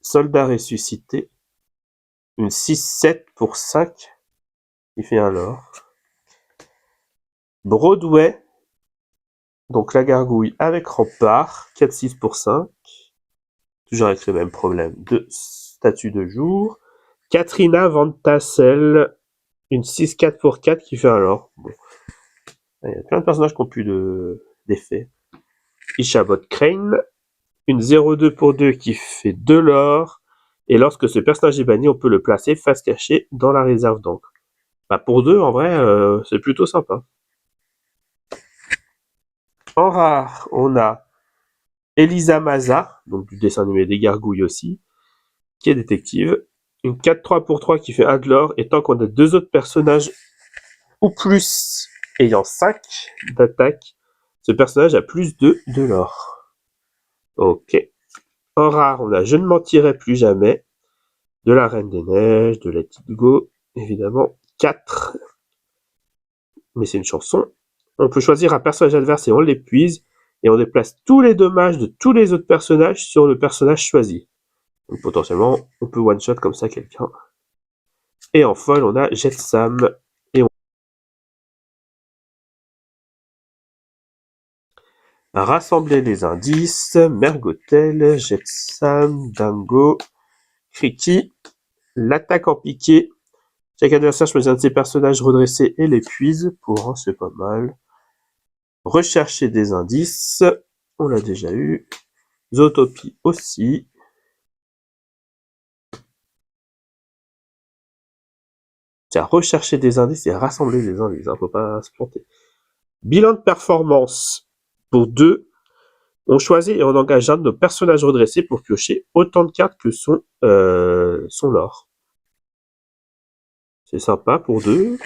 Soldat ressuscité. Une 6-7 pour 5 qui fait un lore. Broadway, donc la gargouille avec rempart, 4-6 pour 5. Toujours avec le même problème de statut de jour. Katrina Van Tassel, une 6-4 pour 4 qui fait un lore. Bon. Il y a plein de personnages qui ont plus d'effet. Ishabot Crane, une 0-2 pour 2 qui fait 2 l'or. Et lorsque ce personnage est banni, on peut le placer face cachée dans la réserve d'encre. Bah pour 2, en vrai, c'est plutôt sympa. En rare, on a Elisa Maza, donc du dessin animé des gargouilles aussi, qui est détective. Une 4-3 pour 3 qui fait 1 de l'or. Et tant qu'on a 2 autres personnages ou plus ayant 5 d'attaque, ce personnage a plus de l'or. Ok. En rare, on a Je ne mentirai plus jamais, de la Reine des Neiges, de Let It Go, évidemment 4. Mais c'est une chanson. On peut choisir un personnage adverse et on l'épuise, et on déplace tous les dommages de tous les autres personnages sur le personnage choisi. Donc potentiellement, on peut one-shot comme ça quelqu'un. Et en folle, on a Jetsam. Et on a rassemblé les indices. Mergotel, Jetsam, Dingo, Kriki, l'attaque en piqué. Chaque adversaire choisit un de ses personnages redressés et l'épuise. Pour un, c'est pas mal. Rechercher des indices. On l'a déjà eu. Zootopie aussi. Tiens, rechercher des indices et rassembler les indices. Faut pas se planter. Bilan de performance. Pour 2, on choisit et on engage un de nos personnages redressés pour piocher autant de cartes que son lore. C'est sympa pour 2.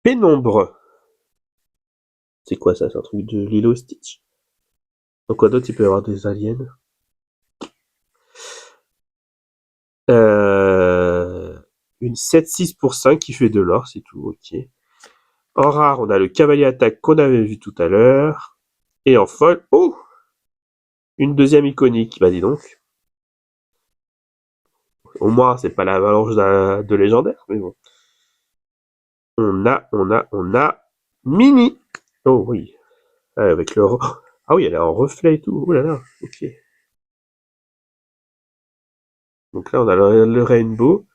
Pénombre. C'est quoi ça? C'est un truc de Lilo Stitch. Donc quoi d'autre? Il peut y avoir des aliens. Une 7-6 pour 5 qui fait de l'or, c'est tout, ok. En rare, on a le cavalier attaque qu'on avait vu tout à l'heure. Et en folle, oh, une deuxième iconique, bah dis donc. Au moins, c'est pas l'avalanche de légendaire, mais bon. On a Mini. Oh oui, avec le... Ah oui, elle est en reflet et tout. Oh là là, ok. Donc là, on a le rainbow.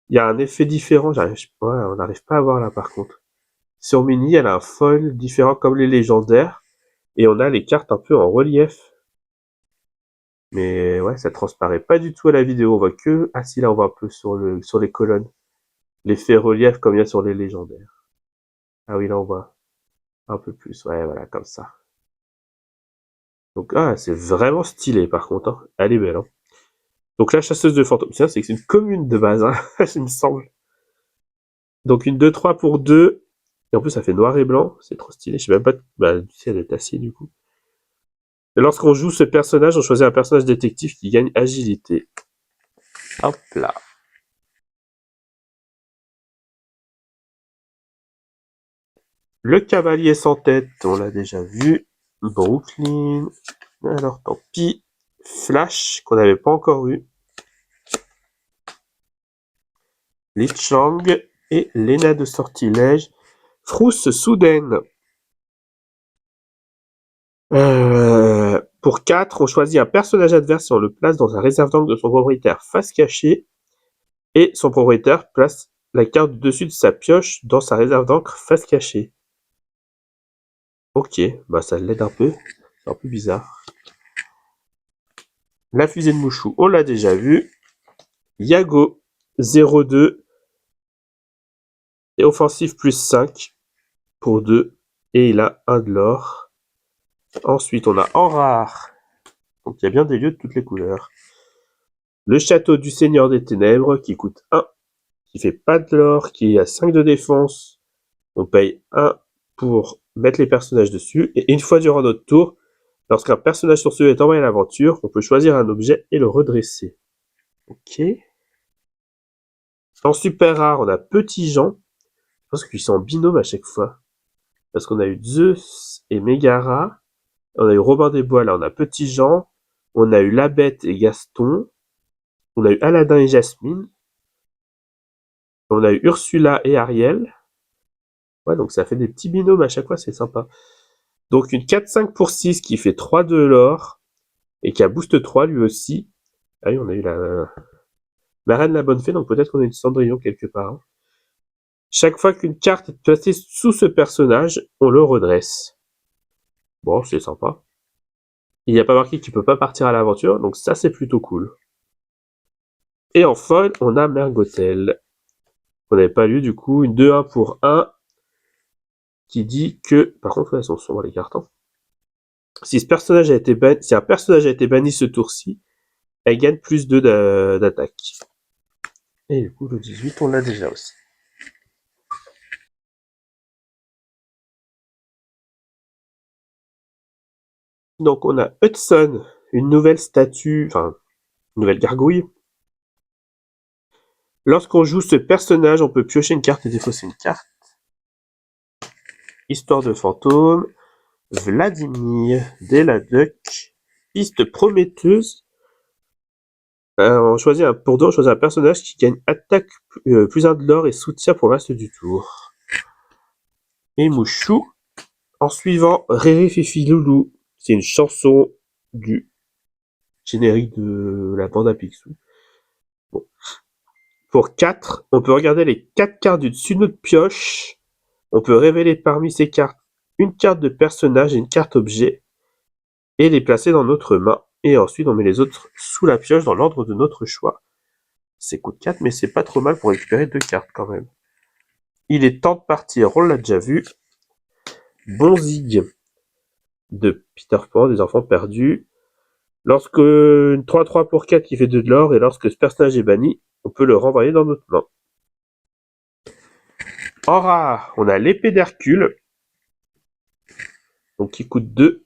Il y a un effet différent, on n'arrive pas à voir là par contre. Sur Mini, elle a un foil différent comme les légendaires. Et on a les cartes un peu en relief. Mais ouais, ça transparaît pas du tout à la vidéo. On voit que... Ah si, là on voit un peu sur les colonnes. L'effet relief comme il y a sur les légendaires. Ah oui, là on voit un peu plus. Ouais, voilà, comme ça. Donc ah, c'est vraiment stylé par contre. Hein. Elle est belle. Hein. Donc la chasseuse de fantômes, c'est que c'est une commune de base, hein, il me semble. Donc une 2-3 pour 2. Et en plus ça fait noir et blanc. C'est trop stylé. Je sais même pas... Bah, si elle est acier du coup. Et lorsqu'on joue ce personnage, on choisit un personnage détective qui gagne agilité. Hop là. Le cavalier sans tête, on l'a déjà vu. Brooklyn. Alors tant pis. Flash, qu'on n'avait pas encore eu. Lichang et Lena de Sortilège. Frousse soudaine. Pour 4, on choisit un personnage adverse et on le place dans un réserve d'angle de son propriétaire face cachée. Et son propriétaire place la carte du dessus de sa pioche dans sa réserve d'encre face cachée. Ok, bah ça l'aide un peu. C'est un peu bizarre. La fusée de Mouchou, on l'a déjà vu. Yago, 0,2. Et offensif plus 5 pour 2. Et il a 1 de l'or. Ensuite, on a en rare. Donc il y a bien des lieux de toutes les couleurs. Le château du Seigneur des Ténèbres qui coûte 1. Qui fait pas de l'or, qui a 5 de défense. On paye 1 pour mettre les personnages dessus. Et une fois durant notre tour, lorsqu'un personnage sur ce est envoyé à l'aventure, on peut choisir un objet et le redresser. Ok. En super rare, on a Petit Jean. Je pense qu'ils sont en binôme à chaque fois. Parce qu'on a eu Zeus et Mégara. On a eu Robin des Bois, là on a Petit Jean. On a eu La Bête et Gaston. On a eu Aladdin et Jasmine. On a eu Ursula et Ariel. Ouais, donc ça fait des petits binômes à chaque fois, c'est sympa. Donc une 4-5 pour 6 qui fait 3 de l'or. Et qui a boost 3 lui aussi. Ah oui, on a eu la reine la bonne fée, donc peut-être qu'on a une Cendrillon quelque part. Chaque fois qu'une carte est placée sous ce personnage, on le redresse. Bon, c'est sympa. Il n'y a pas marqué qu'il peut pas partir à l'aventure, donc ça c'est plutôt cool. Et en foil, on a Mergotel. On n'avait pas lu du coup, une 2-1 pour 1 qui dit que... Par contre, elles sont sombres les cartes. Si un personnage a été banni ce tour-ci, elle gagne plus 2 d'attaque. Et du coup, le 18, on l'a déjà aussi. Donc on a Hudson, une nouvelle statue, enfin, une nouvelle gargouille. Lorsqu'on joue ce personnage, on peut piocher une carte et défausser une carte. Histoire de fantôme. Vladimir, Deladuc, piste prometteuse. On choisit pour 2, on choisit un personnage qui gagne attaque plus 1 de l'or et soutien pour le reste du tour. Et Mouchou, en suivant Riri Fifi Loulou, c'est une chanson du générique de la bande à Picsou. Bon. Pour 4, on peut regarder les 4 cartes du dessus de notre pioche. On peut révéler parmi ces cartes une carte de personnage et une carte objet et les placer dans notre main. Et ensuite, on met les autres sous la pioche dans l'ordre de notre choix. C'est coûte 4, mais c'est pas trop mal pour récupérer 2 cartes quand même. Il est temps de partir, on l'a déjà vu. Bonzig de Peter Pan, des enfants perdus. Lorsque une 3-3 pour 4 qui fait 2 de l'or, et lorsque ce personnage est banni, on peut le renvoyer dans notre main. En rare, on a l'épée d'Hercule, donc qui coûte 2,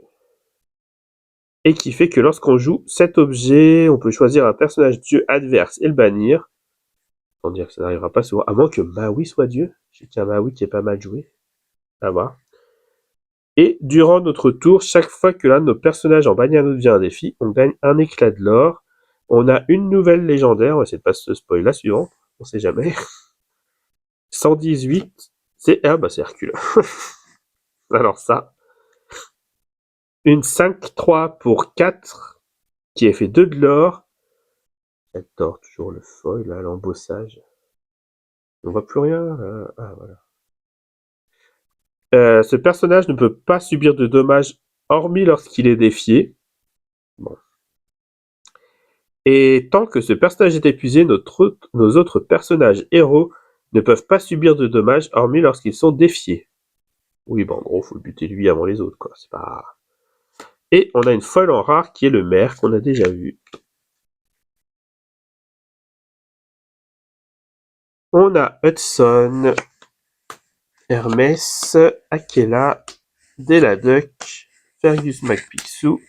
et qui fait que lorsqu'on joue cet objet, on peut choisir un personnage dieu adverse et le bannir. On dirait que ça n'arrivera pas souvent, à moins que Maui soit dieu. J'ai qu'un Maui qui est pas mal joué. À voir. Et durant notre tour, chaque fois que l'un de nos personnages en banni un autre vient un défi, on gagne un éclat de l'or. On a une nouvelle légendaire, on va essayer de pas se spoiler la suivante, on sait jamais. 118, c'est Hercule. Alors ça, une 5-3 pour 4 qui a fait 2 de l'or. J'adore toujours le foil, là, l'embossage. On voit plus rien. Là. Ah, voilà. Ce personnage ne peut pas subir de dommages hormis lorsqu'il est défié. Bon. Et tant que ce personnage est épuisé, nos autres personnages héros ne peuvent pas subir de dommages hormis lorsqu'ils sont défiés. Oui, bon, en gros, faut le buter lui avant les autres, quoi. C'est pas... Et on a une folle en rare qui est le maire qu'on a déjà vu. On a Hudson, Hermès, Akela, Deladuc, Fergus McPixou,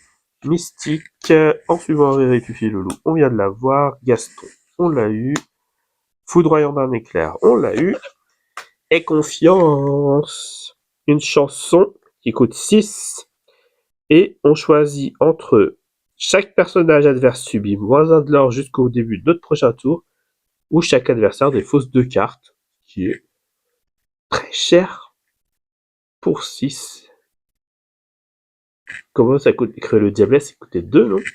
Mystique, en suivant Riri Fifi Loulou, on vient de la voir, Gaston, on l'a eu, Foudroyant d'un éclair, on l'a eu, et Confiance, une chanson qui coûte 6, et on choisit entre chaque personnage adverse subit -1 de l'or jusqu'au début de notre prochain tour, ou chaque adversaire défausse 2 cartes, qui est très cher pour 6. Comment ça coûte? Écrire le Diablesse, ça coûtait 2, non? Je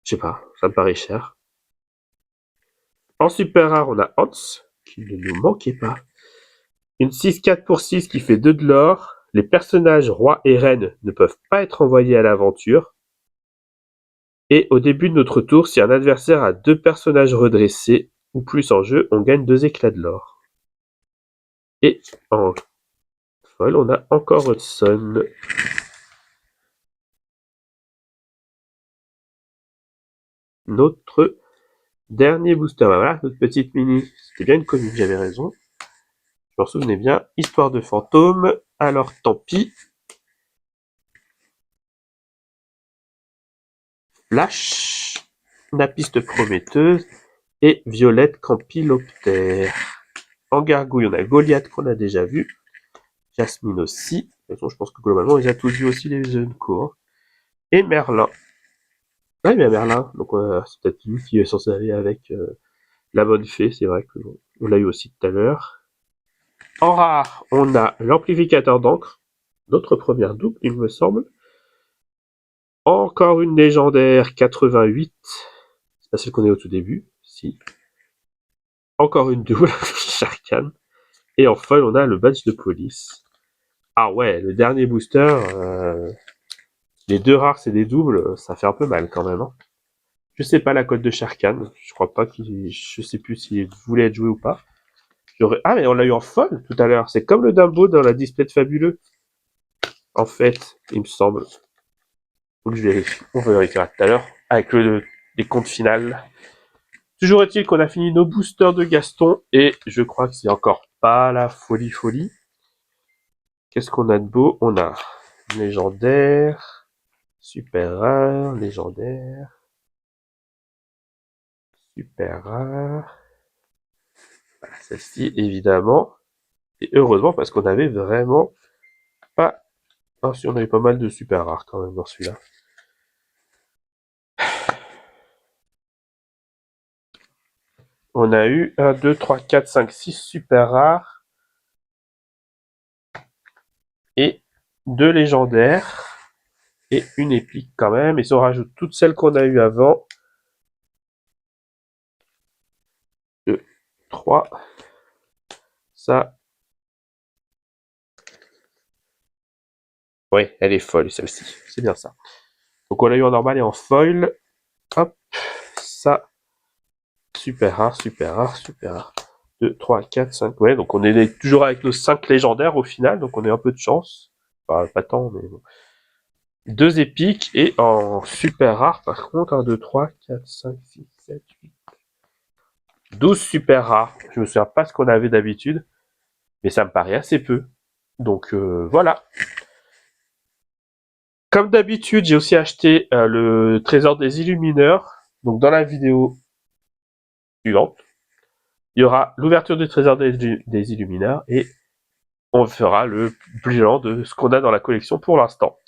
sais pas, ça me paraît cher. En super rare, on a Hans, qui ne nous manquait pas. Une 6-4 pour 6 qui fait 2 de l'or. Les personnages rois et reines ne peuvent pas être envoyés à l'aventure. Et au début de notre tour, si un adversaire a 2 personnages redressés ou plus en jeu, on gagne 2 éclats de l'or. Et en folle, on a encore Hudson. Notre dernier booster. Voilà, notre petite mini. C'était bien une commune, j'avais raison. Je m'en souvenais bien. Histoire de fantôme. Alors tant pis. Flash. La piste prometteuse. Et Violette Campyloptère. En gargouille, on a Goliath qu'on a déjà vu. Jasmine aussi. De toute façon, je pense que globalement, ils ont tous vu aussi les Unco. Et Merlin. Ah, il y a Merlin. Donc, c'est peut-être lui qui est censé aller avec la bonne fée. C'est vrai qu'on l'a eu aussi tout à l'heure. En rare, on a l'amplificateur d'encre. Notre première double, il me semble. Encore une légendaire 88. C'est pas celle qu'on est au tout début. Si. Encore une double, Sharkan. Et en folle, on a le badge de police. Ah ouais, le dernier booster, les 2 rares c'est des doubles, ça fait un peu mal quand même. Hein. Je sais pas la cote de Sharkan, je crois pas je sais plus s'il voulait être joué ou pas. Ah mais on l'a eu en folle tout à l'heure, c'est comme le Dumbo dans la display de Fabuleux. En fait, il me semble. Faut que je vérifie. On vérifiera tout à l'heure avec les comptes finales. Toujours est-il qu'on a fini nos boosters de Gaston et je crois que c'est encore pas la folie. Qu'est-ce qu'on a de beau? On a légendaire, super rare, légendaire, super rare. Voilà, celle-ci évidemment. Et heureusement parce qu'on avait vraiment pas... Ah si, on avait pas mal de super rares quand même dans celui-là. On a eu 1, 2, 3, 4, 5, 6 super rares. Et 2 légendaires. Et une épique quand même. Et si on rajoute toutes celles qu'on a eues avant. 2, 3. Ça. Ouais, elle est folle celle-ci. C'est bien ça. Donc on l'a eu en normal et en foil. Hop. Ça. Super rare, super rare, super rare. 2, 3, 4, 5. Ouais, donc on est toujours avec nos 5 légendaires au final. Donc on a un peu de chance. Enfin, pas tant, mais bon. 2 épiques et en super rare par contre. 1, 2, 3, 4, 5, 6, 7, 8. 12 super rares. Je me souviens pas ce qu'on avait d'habitude. Mais ça me paraît assez peu. Donc voilà. Comme d'habitude, j'ai aussi acheté le trésor des illumineurs. Donc dans la vidéo suivante, il y aura l'ouverture du trésor des illumineurs et on fera le bilan de ce qu'on a dans la collection pour l'instant.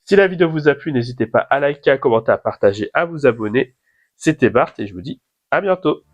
Si la vidéo vous a plu, n'hésitez pas à liker, à commenter, à partager, à vous abonner. C'était Bart et je vous dis à bientôt.